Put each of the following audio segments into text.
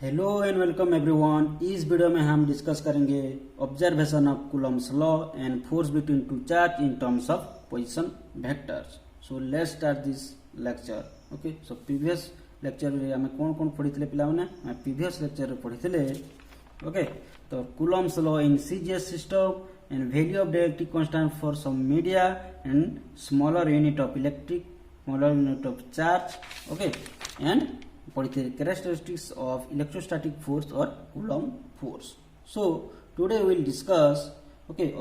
Hello and welcome everyone. इस video में हम डिस्कस करेंगे observation of Coulomb's law and force between to charge in terms of position vectors. So let's start this lecture. Okay, so previous lecture रे हमें कौन कौन पढ़ी पिला माने प्रीवियस लेक्चर रे पढ़ी। ओके, तो Coulomb's law in CGS system and value of dielectric constant for some media and smaller unit of electric smaller unit of charge. Okay, and characteristics of electrostatic force or Coulomb force. So today we will discuss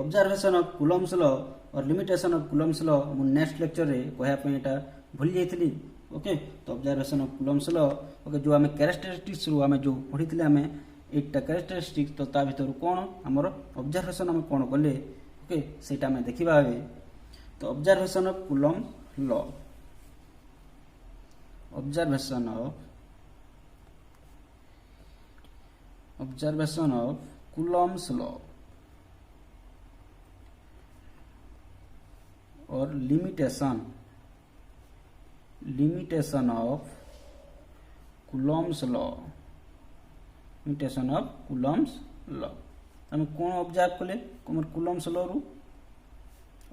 observation of Coulomb's law or limitation of Coulomb's law. मु next lecture रे कहया पे एटा भूल जाइतली। Okay, तो observation of Coulomb's law जो आमे characteristics रु आमे जो पढ़ितले आमे एटा कैरेक्टरिस्टिक्स तो ता भीतर कोन हमर ऑब्जर्वेशन आमे कोन करले सेटा आमे देखिबा। तो observation of Coulomb's law, observation of Coulomb's law or limitation of Coulomb's law, limitation of Coulomb's law। हम कौन ऑब्जर्व कले Coulomb's law रु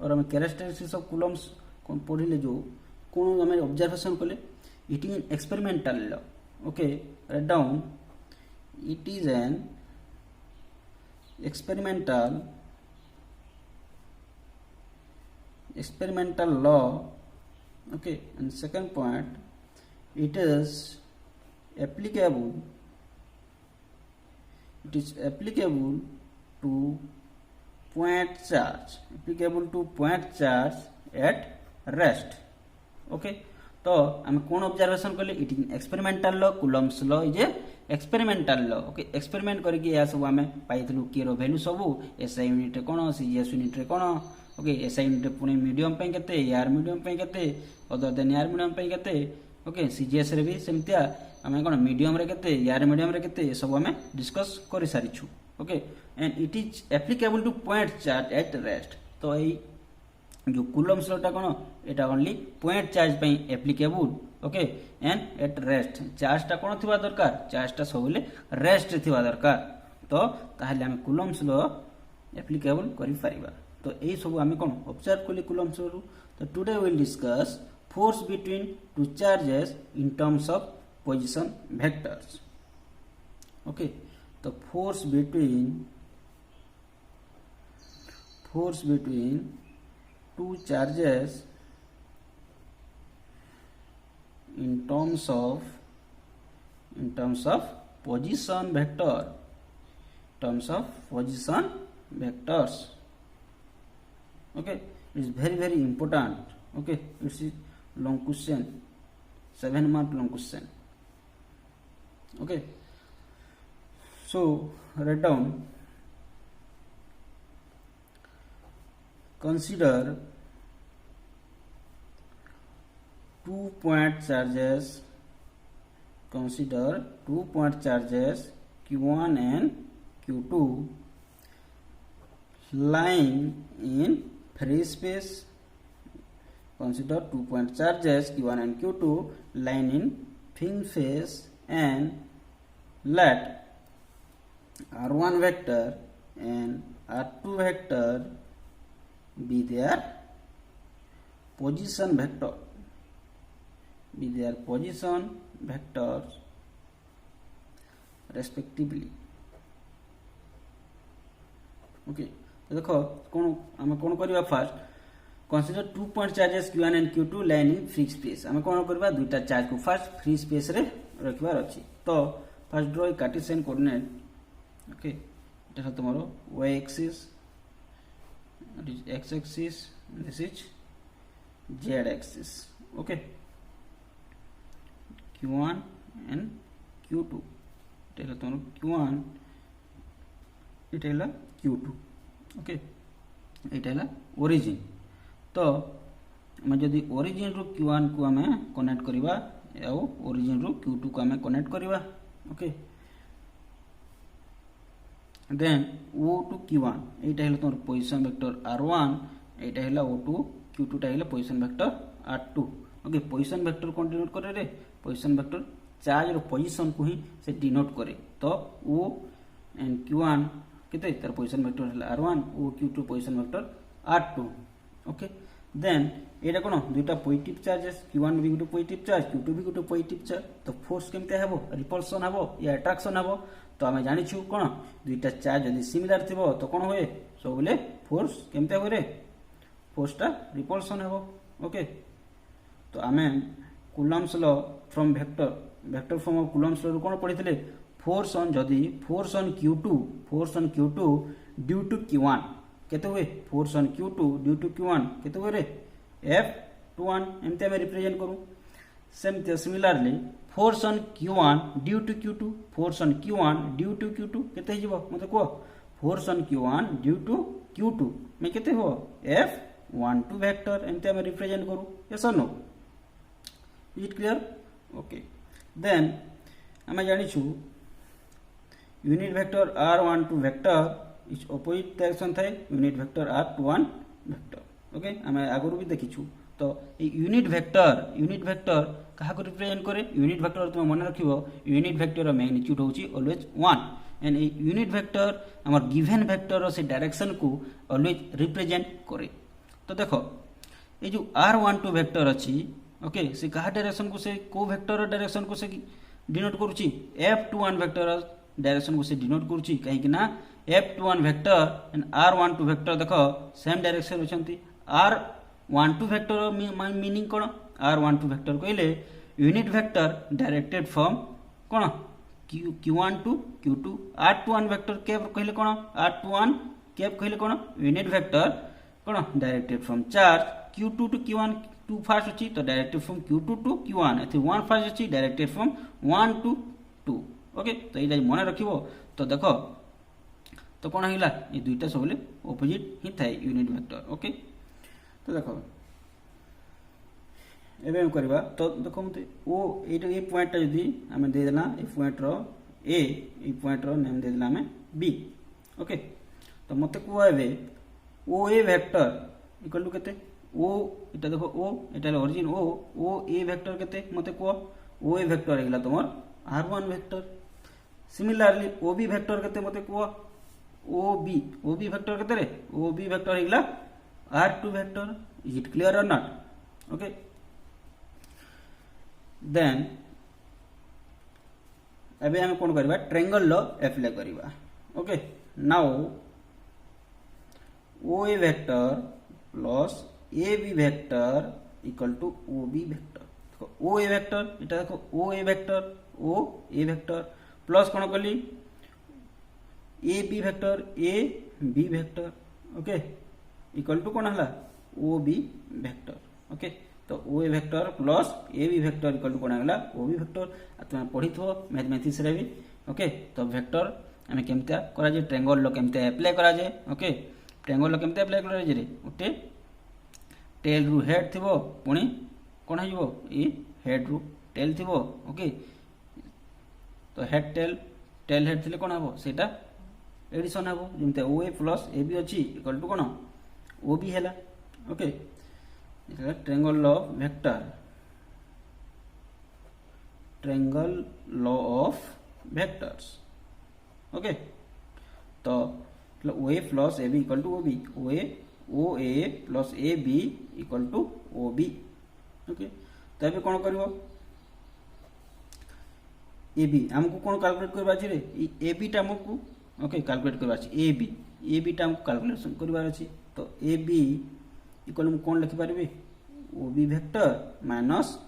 और हम कैरेक्टरिस्टिक्स ऑफ Coulomb's कौन पढ़िले जो कौन हम ऑब्जर्वेशन कले। It is an experimental law. Okay, write down. It is an experimental law. Okay, and second point, it is applicable. It is applicable to point charge. Applicable to point charge at rest. Okay. तो आम कौन observation कले it is experimental law. Coulomb's law is experimental law. Okay, experiment करके या सब आम पाइलु के value सब एसआई यूनिट रे कोन, सीजीएस यूनिट रे कोन। ओके, एसआई यूनिट रे पुणी मीडियम पे केते, एआर मीडियम पे केते, अदर देन एआर मीडियम पे केते। ओके, सीजीएस रे भी सेमतिया आम कोन मीडियम रे केते, एआर मीडियम रे केते सब आम डिस्कस करि सारिछु। Okay, and it is applicable to point charge at rest. तो एई जो Coulomb's law टा कोन एटा ओनली पॉइंट चार्ज पे applicable. Okay, and at rest charge टा कोन थिबा दरकार, चार्ज टा सबले रेस्ट थिबा दरकार। तो ताहले हम Coulomb's law एप्लीकेबल करि परिबा। तो एई सब हम कोन ऑब्जर्व कली Coulomb's law। तो today we will discuss force between two charges in terms of position vectors. Okay, तो force between two charges in terms of position vectors। Okay, it is very important। Okay, it's a long question, 7 mark long question। Okay, so write down, consider 2-point charges, Q1 and Q2 lying in free space। Consider 2-point charges Q1 and Q2 lying in free space and let R1 vector and R2 vector be their position vectors respectively। Okay, तो देखो कौन आम कौन करबा। Fast consider 2-point charges Q1 and Q2 line in free space. आम कौन करबा, दुईटा चार्ज को फास्ट फ्री स्पेस रे रखबार अछि। तो fast draw Cartesian coordinate. Okay, Etah तुम्हारो y axis, it is x axis, this is z axis। okay, Q1 and Q2 एटा तुम Q1 एटा Q2। Okay, एटा origin. तो हम जदि ओरिजिन रु Q1 को हमें कनेक्ट करबा आ ओरिजिन रु Q2 को हमें कनेक्ट करबा। ओके, then O2 Q1 एटा हेला तोर पोजीशन वेक्टर R1, एटा हेला O2 Q2 टा हेला position vector R2। Okay, position vector कोन डिनोट करे रे, पोजीशन वेक्टर चार्ज रो पोजीशन को ही से डिनोट करे तो ओ एंड Q1 केते तार पोजीशन वेक्टर है R1 O Q2 position vector R2 okay then एटा कोन दुईटा पॉजिटिव चार्जेस Q1 भी गुटे पॉजिटिव चार्ज Q2 भी गुटे पॉजिटिव चार्ज तो फोर्स केमते हेबो रिपल्सन हेबो या अट्रैक्शन हेबो तो आमे जानि छु कोन दुईटा चार्ज यदि सिमिलर थिबो तो कोन होए सो बोले फोर्स केमते होए रे फोर्सटा रिपल्सन हेबो ओके तो आमे Coulomb's law from vector form of Coulomb's law कोन पढिथिले force on Q2 due to Q1 केते हुए force on Q2 due to Q1 केते हुए रे F21 एमते हम रिप्रेजेंट करू same similarly force on Q1 due to Q2 force on Q1 due to Q2 केते हिजबो मते को force on Q1 due to Q2 में केते हो F12 वेक्टर एमते हम रिप्रेजेंट करू यस और no is it clear okay then हम जानि छु unit vector R12 vector is opposite direction थाए unit vector R21 vector okay हमें आगुरु भी देखिछु तो यूनिट वेक्टर कहा को रिप्रेजेंट करे यूनिट वेक्टर तुम मन रखिबो यूनिट वेक्टर मैग्नीट्यूड होची ऑलवेज 1 एंड यूनिट वेक्टर हमर गिवन वेक्टर से डायरेक्शन को ऑलवेज रिप्रेजेंट करे तो देखो ये जो R12 वेक्टर अछि ओके से कहा डायरेक्शन को से को वेक्टर डायरेक्शन को से डिनोट करूची F21 वेक्टर डायरेक्शन को से डिनोट करूची काहे कि ना F21 vector and R12 vector देखो सेम डायरेक्शन होचंती R12 वेक्टर मीनिंग कोन R12 वेक्टर कहले यूनिट वेक्टर डायरेक्टेड फ्रॉम कोन Q1 to Q2 R21 vector केब कहले कोन R21 केब कहले कोन यूनिट वेक्टर कोन directed from charge Q2 to Q1 2 first अछि तो directed from Q2 to Q1 एथि 1 फास्ट अछि डायरेक्टेड फ्रॉम 1 टू 2 ओके तो इला मन रखिबो तो देखो तो कोन हिला ये दुईटा सबले ऑपोजिट ही थाए यूनिट वेक्टर ओके तो देखो एबे हम करबा तो देखो मते ओ ए पॉइंट जदी हमें दे देना ए पॉइंट रो ए पॉइंट रो नेम दे देना हमें बी ओके तो मते को एबे ओ ए वेक्टर इक्वल टू केते ओ एटा देखो ओ एटा ओरिजिन ओ ए वेक्टर केते मते को ओ ए वेक्टर हेला तमर R1 vector similarly O B vector केते मते को ओ बी वेक्टर केते रे ओ बी वेक्टर हेला R2 vector is it clear or not okay then अबे हम कोन करबा ट्रायंगल लॉ अप्लाई करबा okay now O A vector plus A B vector equal to O B vector देखो O A vector एटा देखो O A vector plus कोन कली A B vector okay equal to कोन हला ओ बी वेक्टर ओके तो O A vector plus A B vector equal to कोन हला O B vector तुम पढ़ी थो मैथमेटिक्स रे भी ओके तो वेक्टर हमें केमता करा जे ट्रायंगल लो केमता अप्लाई करा जे ओके ट्रायंगल लो केमता अप्लाई करा जे रे ओटे टेल रु हेड थिबो पुनी कोन हिबो ए हेड रु टेल थिबो ओके तो हेड टेल हेड थिले कोन हबो सेटा एडिशन हबो जेमते O A plus A B अछि इक्वल टू कोन ओ बी हैला ओके इटा triangle law of vectors okay तो O A plus A B equal to O A plus A B equal to O B okay तो अबे कोन करबो A B हमको कोन calculate करबा छी रे ए बी टा हमको ओके कैलकुलेट करबा छी ए बी टा हमको कैलकुलेशन करबा अछि तो ए बी इक्वल हम कोन लिखि पारबे ओ B vector minus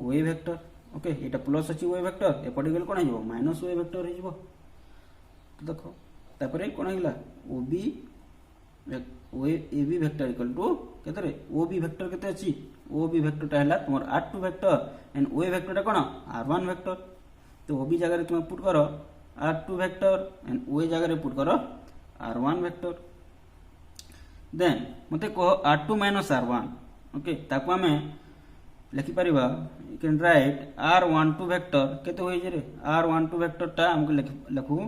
O A vector okay Etah plus अछि ओ ए वेक्टर ए पडी गेल कोन हिबो माइनस ओ ए वेक्टर हिबो तो देखो तापरे कोन हिला O B A B vector equal to केते रे ओ बी वेक्टर केते अछि ओ बी वेक्टर टा हला तुमर R2 vector and O A vector टा कोन R1 वेक्टर तो ओ बी जगह रे तुम पुट करो R2 वेक्टर एंड ओ ए जगह रे पुट करो R1 वेक्टर देन मते को R2 माइनस R1 ओके ताको हमें लिखि परिबा you can write R12 vector केते होई जे रे R12 वेक्टर टा हमको लिखू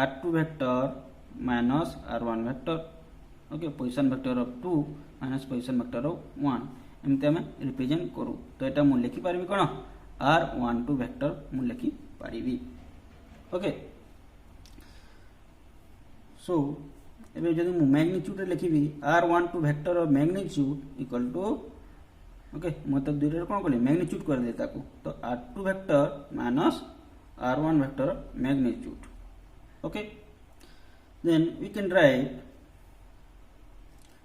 R2 vector minus R1 vector okay position vector of 2 minus position vector of 1 एमते हमें रिप्रेजेंट करू तो एटा मु लिखि परबी कोन r12 वेक्टर मु लिखि पारिबी ओके सो एबे जदि मु मैग्नीट्यूड लिखिबी r12 vector of magnitude equal to okay मत दुईटा कोन कली मैग्नीट्यूड कर दे ताको तो r2 vector minus r1 vector magnitude okay then we can write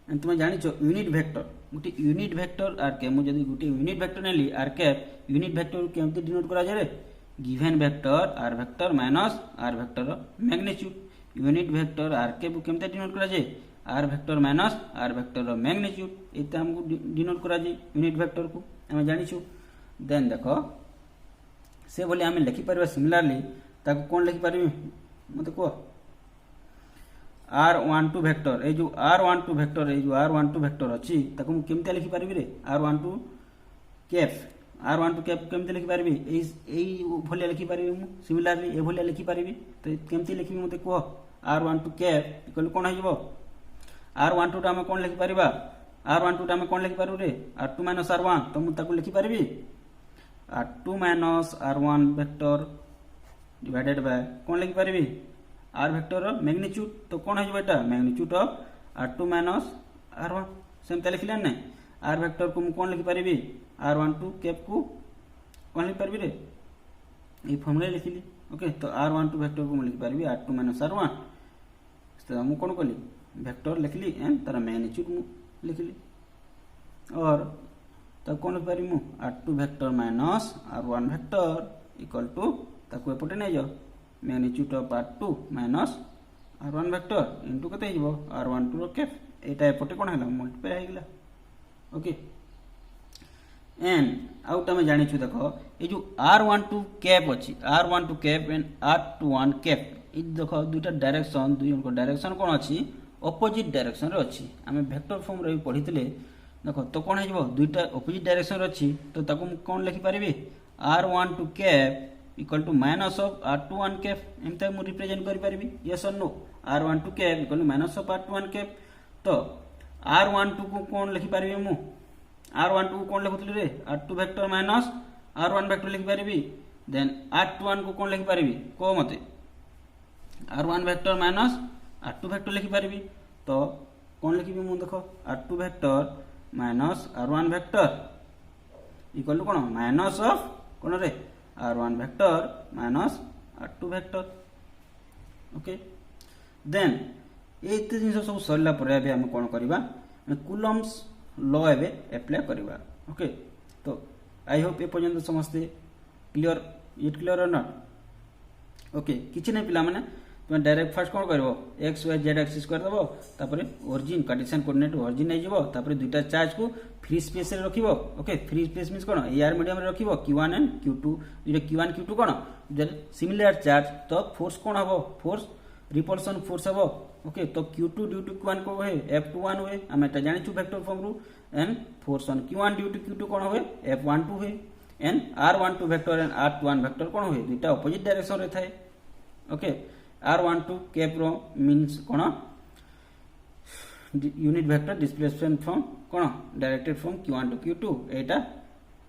and तुम जानि छो यूनिट वेक्टर गुटी यूनिट वेक्टर आर के मु जदी गुटी यूनिट वेक्टर नेली आर कैप यूनिट वेक्टर केमते डिनोट करा जाय given vector R vector minus R vector magnitude unit vector R के केमते डिनोट करा जाय R vector minus R vector magnitude एते हमको डिनोट करा जाय यूनिट वेक्टर को हम जानि छु देन देखो से बोले हम लिखि परबा सिमिलरली ताको कोन लिखि परबी मते को r12 वेक्टर ए जो r12 वेक्टर ए जो r12 वेक्टर अछि ताको हम केमते लिखि परबी रे r12 कैप केमते लिखि परबी एई भलिया लिखि परबी मु सिमिलरली ए भलिया लिखि परबी तो केमते लिखिबी मते को r12 कैप इक्वल कोन होइबो r12 टा हम कोन लिखि परबा r12 टा हम कोन लिखि परबो रे r2 - r1 तो मु ताको लिखि परबी r2 - r1 vector divided bye कोन लिखि परबी r वेक्टर मैग्नीट्यूड तो कोन होइबो एटा magnitude of r2 - r1 same लिखिले नै r वेक्टर को मु कोन लिखि परबी r12 कैप को कोन लिखि परबी रे ए फॉर्मूला लिखिली ओके तो r12 वेक्टर को मु लिखि परबी r2 - r1 तो मु कोन कली वेक्टर लिखली एंड तार मैग्नीट्यूड मु लिखली और तो कोन लिखि परबी मु r2 vector minus r1 vector equal to ताको एपटे नै जाओ magnitude of r2 minus r1 vector into कते हिबो r12 रो कैप एटा एपटे कोन हला मल्टीप्लाई हेगला ओके एंड आउट हम जानि छु देखो ए जो r12 कैप अछि r12 cap and r21 cap इ देखो दुटा डायरेक्शन दुइको डायरेक्शन कोन अछि ऑपोजिट डायरेक्शन रे अछि हम वेक्टर फॉर्म रे पढितले देखो तो कोन हिबो दुइटा ऑपोजिट डायरेक्शन रे अछि तो ताको कोन लिखि परिबे r12 cap equal to minus of r21 cap एमते मु रिप्रेजेंट करि परिबी यस और no r12 cap equal to minus of r21 cap तो r12 को कोन लिखि परिबे मु r12 को कोन लिखुतली रे r2 vector minus r1 vector लिखि परिबी देन r21 को कोन लिखि परिबी को मते r1 vector minus r2 vector लिखि परिबी तो कोन लिखिबी मु देखो r2 vector minus r1 vector equal to कोन माइनस ऑफ कोन रे r1 vector minus r2 vector okay then एते जिंस सब सरला परे अबे हम कोन करबा कूलम्स लॉ एबे अप्लाई करबा ओके तो आई होप ए पर्यंत समझते clear it clear or not okay किछि नै पिला माने तुम डायरेक्ट फर्स्ट कोन करबो x y z एक्सिस कर दबो तापरे ओरिजिन कार्टेशियन कोऑर्डिनेट ओरिजिन नै जिवो तापरे दुटा चार्ज को फ्री स्पेस रे रखिबो ओके फ्री स्पेस मींस कोन एआर मीडियम रे रखिबो q1 and q2 J q1 q2 कोन जब सिमिलर चार्ज तो फोर्स कोन हबो फोर्स रिपल्सन फोर्स हबो ओके तो q2 ड्यू टू q1 को होए f21 होए हम एटा जानि छु वेक्टर फॉर्म रु and force on q1 due to q2 कोन होए f12 होए and r12 vector and r21 vector कोन होए दुटा ऑपोजिट डायरेक्शन रे थाए ओके r12 कैप रो मींस कोन यूनिट वेक्टर डिस्प्लेसमेंट फ्रॉम कोन directed from q1 to q2 एटा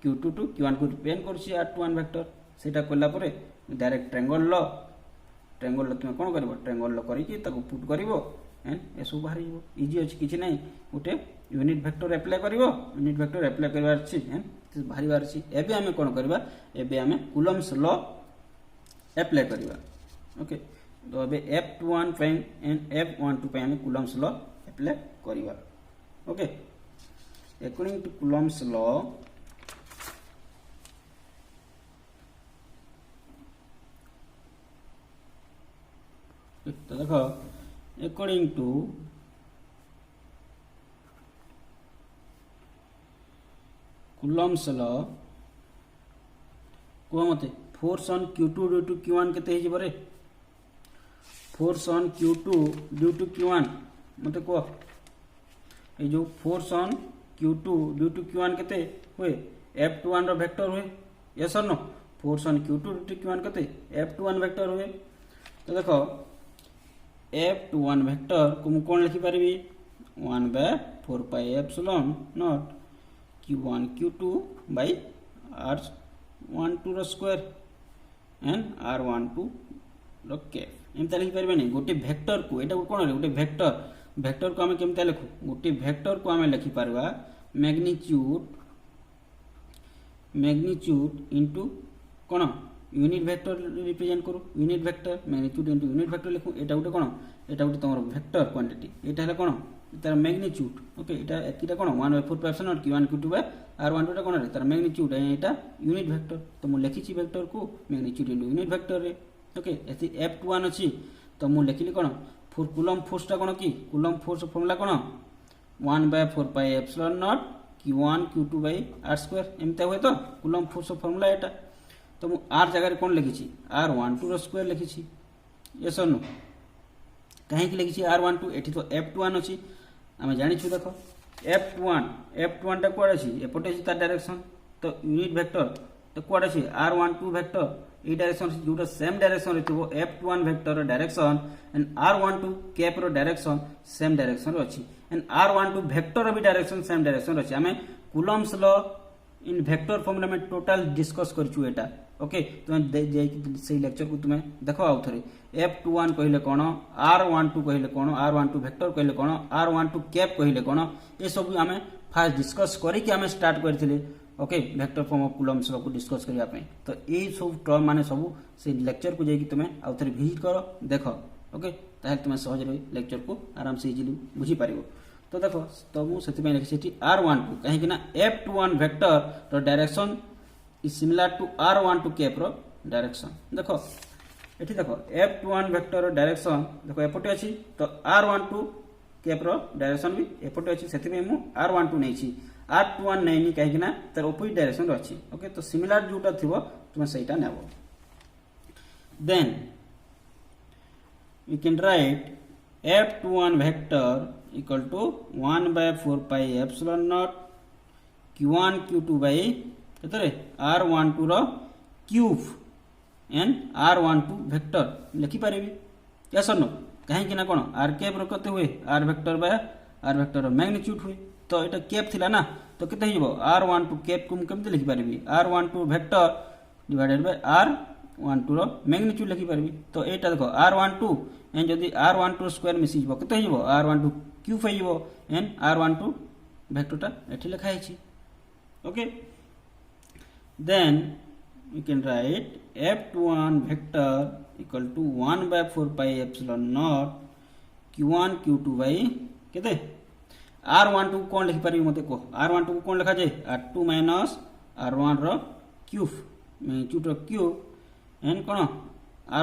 q2 टू q1 को रिप्रेजेंट करछि r21 वेक्टर सेटा कोला परे डायरेक्ट ट्रायंगल लो तुम कोन करबो ट्रायंगल लो करी कि ताको पुट करबो एंड एसो बाहर जीवो इजी अछि किछि नै उटे यूनिट वेक्टर अप्लाई करबो यूनिट वेक्टर अप्लाई करबार छी एंड बाहरी बार छी एबे हमें कोन करबा एबे हमें कूलम्स लॉ अप्लाई करबा ओके तो अबे f21 पे एंड f12 पे हमें कूलम्स लॉ अप्लाई करबा okay according to Coulomb's law तो देखो अकॉर्डिंग टू कूलम्स लॉ को मते force on q2 due to q1 केते हे जबरे force on q2 due to q1 मते को ए जो force on q2 due to q1 केते होए f21 रो वेक्टर होए यस और no force on q2 due to q1 केते f21 वेक्टर होए तो देखो f21 वेक्टर को मु कोन लिखि परबी 1/4 pi epsilon not q1 q2 by r R12 रो स्क्वायर एंड R12 रो कैप एमता लिखि परबे नै गोटे वेक्टर को एटा कोन रे गोटे वेक्टर को हम केमता लिखु गोटे वेक्टर को हम लिखि परबा मैग्नीट्यूड इनटू कोन यूनिट वेक्टर रिप्रेजेंट करू unit vector magnitude into unit vector लिखु एटा गोटे कोन एटा गोटे तमरो वेक्टर क्वांटिटी एटा हला कोन तार मैग्नीट्यूड ओके एटा एतिटा कोन 1/4 q1 q2 r12 टा कोन रे तार मैग्नीट्यूड एटा यूनिट वेक्टर तो मु लिखि छी वेक्टर को मैग्नीट्यूड इनटू यूनिट वेक्टर रे ओके एति f21 अछि तो मु लिखिली कोन फॉर कूलम फोर्स टा कोन की कूलम फोर्स फार्मूला कोन 1/4πε0 q1 q2 r2 एमता होय तो कूलम फोर्स फार्मूला एटा तो मु r जगह रे कोन लिखि छी r12 रो स्क्वायर लिखि छी यस और नो काहे कि लिखि छी r12 एठी तो f21 अछि हम जानि छु देखो f21 टा कोड अछि एपटे अछि ता डायरेक्शन तो यूनिट वेक्टर तो कोड अछि r12 वेक्टर ई डायरेक्शन जोटा सेम डायरेक्शन रहितो f21 वेक्टर रो डायरेक्शन एंड r12 कैप रो डायरेक्शन सेम डायरेक्शन रो अछि एंड r12 वेक्टर रो भी डायरेक्शन सेम डायरेक्शन रो अछि हमें कूलम्स लॉ इन वेक्टर फॉर्मूला में टोटल डिस्कस करछु एटा ओके तुम से लेक्चर को तुम देखो आउ थरे f21 कहले कोन r12 कहले कोन r12 वेक्टर कहले कोन r12 कैप कहले कोन ए सब हमें फास्ट डिस्कस करी कि हमें स्टार्ट करथिले okay vector form of Coulomb's law को डिस्कस करिया पे तो ए सब टर्म माने सब से लेक्चर को जेकी तुम आउ थरे विजिट करो देखो ओके ताहे तुम सहज रे लेक्चर को आराम से इजीली बुझी पारिबो तो देखो तो मु सेति में लिखि छी r12 काहे कि ना f21 वेक्टर रो direction is similar to r12 cap रो डायरेक्शन देखो एठी देखो f21 वेक्टर रो डायरेक्शन देखो एपटे अछि तो r12 कैप रो डायरेक्शन भी एपटे अछि सेति में मु r12 नै छी r21 नै नि काहे कि ना तर ऑपोजिट डायरेक्शन रो अछि ओके तो सिमिलर जोटा थिबो तुम सेटा नेबो then we can write f21 vector equal to 1/4πε0 q1 q2 केतरे r12 रो क्यूब एंड r12 वेक्टर लिखि पारिबी यस और नो काहे कि ना कोन r कैप रो कते हुए r वेक्टर रो मैग्नीट्यूड हुए तो एटा कैप थिला ना तो केते हिबो r12 कैप को केमते लिखि पारिबी r12 vector divided by r12 रो मैग्नीट्यूड लिखि पारिबी तो एटा देखो r12 एंड जदी r12 स्क्वायर मिसि हिबो केते हिबो r12 क्यूब हिबो एंड r12 वेक्टरटा एठी लिखा हिछि okay then we can write f21 vector equal to 1/4πε0 q1 q2 केते r12 कोन लिखि पारि मते को r12 को कोन लिखा जाय r2 माइनस r1 रो क्यूब मैग्नीट्यूड रो क्यूब एंड कोन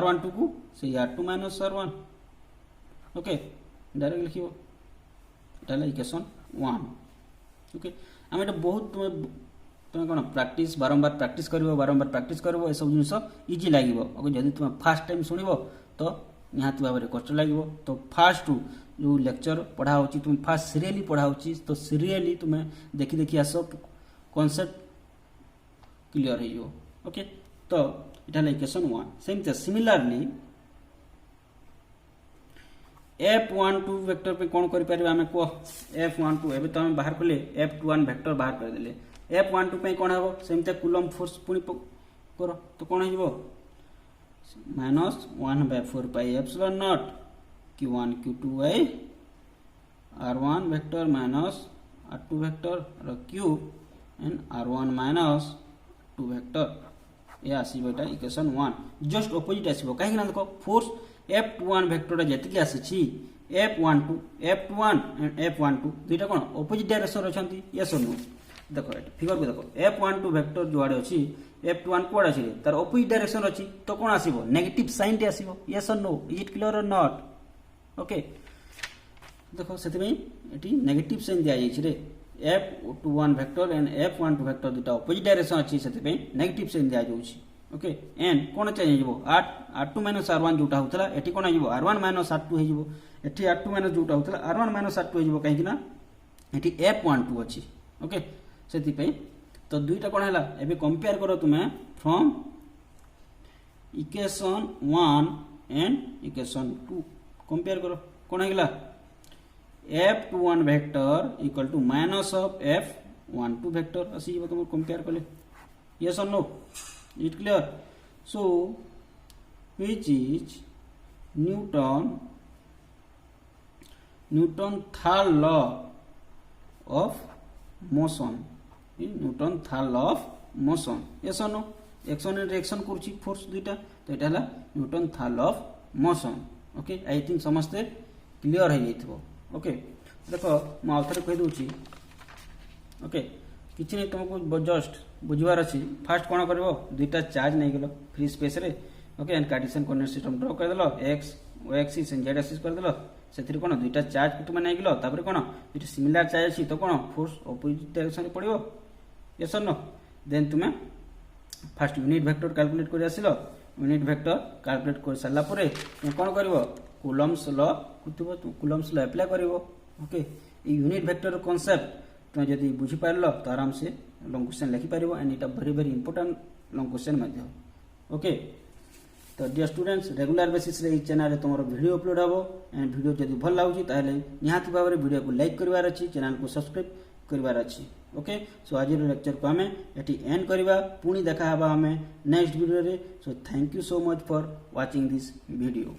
r12 को से r2 minus r1 okay direct लिखिबो एटा इक्वेशन 1 ओके हम एटा बहुत तुम कोन प्रैक्टिस बारंबार प्रैक्टिस करबो ए सब जिंस इजी लागिवो अगर जदी तुम फर्स्ट टाइम सुनिबो तो निहात भाबरे कष्ट लागिवो तो फर्स्ट जो लेक्चर पढ़ा होची तुम फर्स्ट सीरियली पढ़ा होची तो सीरियली तुम देखि आसो कांसेप्ट क्लियर हेयो ओके तो इटा equation 1 same similarly f12 vector पे कोन करि परबा हमें को f12 एबे तो हम बाहर करले f21 वेक्टर बाहर कर देले f12 पे कोन हबो सेमते कूलम फोर्स पुनी करो तो कोन हिबो minus 1/4πε0 q1 q2 r1 vector minus r2 vector रो cube and r1 minus 2 vector ये आसीबो एटा इक्वेशन 1 जस्ट ऑपोजिट आसीबो काहे कि ना देखो फोर्स f21 वेक्टर जति के आसी छी f12 f21 एंड f12 दुईटा कोन ऑपोजिट डायरेक्शन रछंती यस और नो देखो फिगर को देखो f12 वेक्टर जो आडे अछि f21 कोड अछि तार ऑपोजिट डायरेक्शन अछि तो कोन आसीबो नेगेटिव साइन टे आसीबो यस और no is it clear or not okay देखो सेति में एटी नेगेटिव साइन दिया जाय छी रे f21 vector and f12 vector दुटा ऑपोजिट डायरेक्शन अछि सेति में नेगेटिव साइन दिया जाउ छी ओके एंड कोन चेंज हिबो r2 r1 जोटा होतला एटी कोन हिबो r1 r2 हिबो एटी r2 जोटा होतला r1 r2 हिबो काहे कि ना एटी f12 अछि ओके सेति पे तो दुईटा कोन हला एबे कंपेयर करो तुमे from equation 1 and equation 2 compare करो कोन हेला f21 vector equal to minus of f12 vector असी तुम कंपेयर करले यस और no Is it clear? So which is Newton third law of motion? Newton third law of motion. Yes or no? Action and reaction करछि force दुईटा तो एटा हला Newton third law of motion. Okay I think समस्ते clear हो जाइथबो. Okay देखो म आउथरे कहि दोछि. Okay किछि नै तुमको जस्ट बुझिबार अछि. फास्ट कोन करबो दुईटा चार्ज नै गेलो फ्री स्पेस रे. Okay and Cartesian coordinate system draw कर देलो x y axis and z axis कर देलो. सेथिर कोन दुईटा चार्ज तुम नै गेलो तापर कोन इट सिमिलर चार्ज अछि तो कोन फोर्स ऑपोजिट डायरेक्शन रे पड़िबो. यस और नो? देन तुमे फास्ट यूनिट वेक्टर कैलकुलेट कर आसिलो. यूनिट वेक्टर कैलकुलेट कर साला परे तुम कोन करबो कूलम्स लॉ कुतबो कूलम्स लॉ अप्लाई करबो. ओके ई यूनिट वेक्टर कांसेप्ट तुम जदी बुझी पारलो तो आराम से लॉन्ग क्वेश्चन लिखि पारिबो एंड इटा very very important long question मध्ये. ओके तो डियर स्टूडेंट्स रेगुलर बेसिस रे ई चैनल रे तमरो वीडियो अपलोड हबो एंड वीडियो जदी भल लागुची ताले निहाती भाबरे वीडियो को लाइक करबार अछि चैनल को सब्सक्राइब करबार अछि. ओके सो आज लेक्चर को हमें एटी एंड करबा पुणी देखा हबा हमें नेक्स्ट वीडियो रे. So thank you so much for watching this video.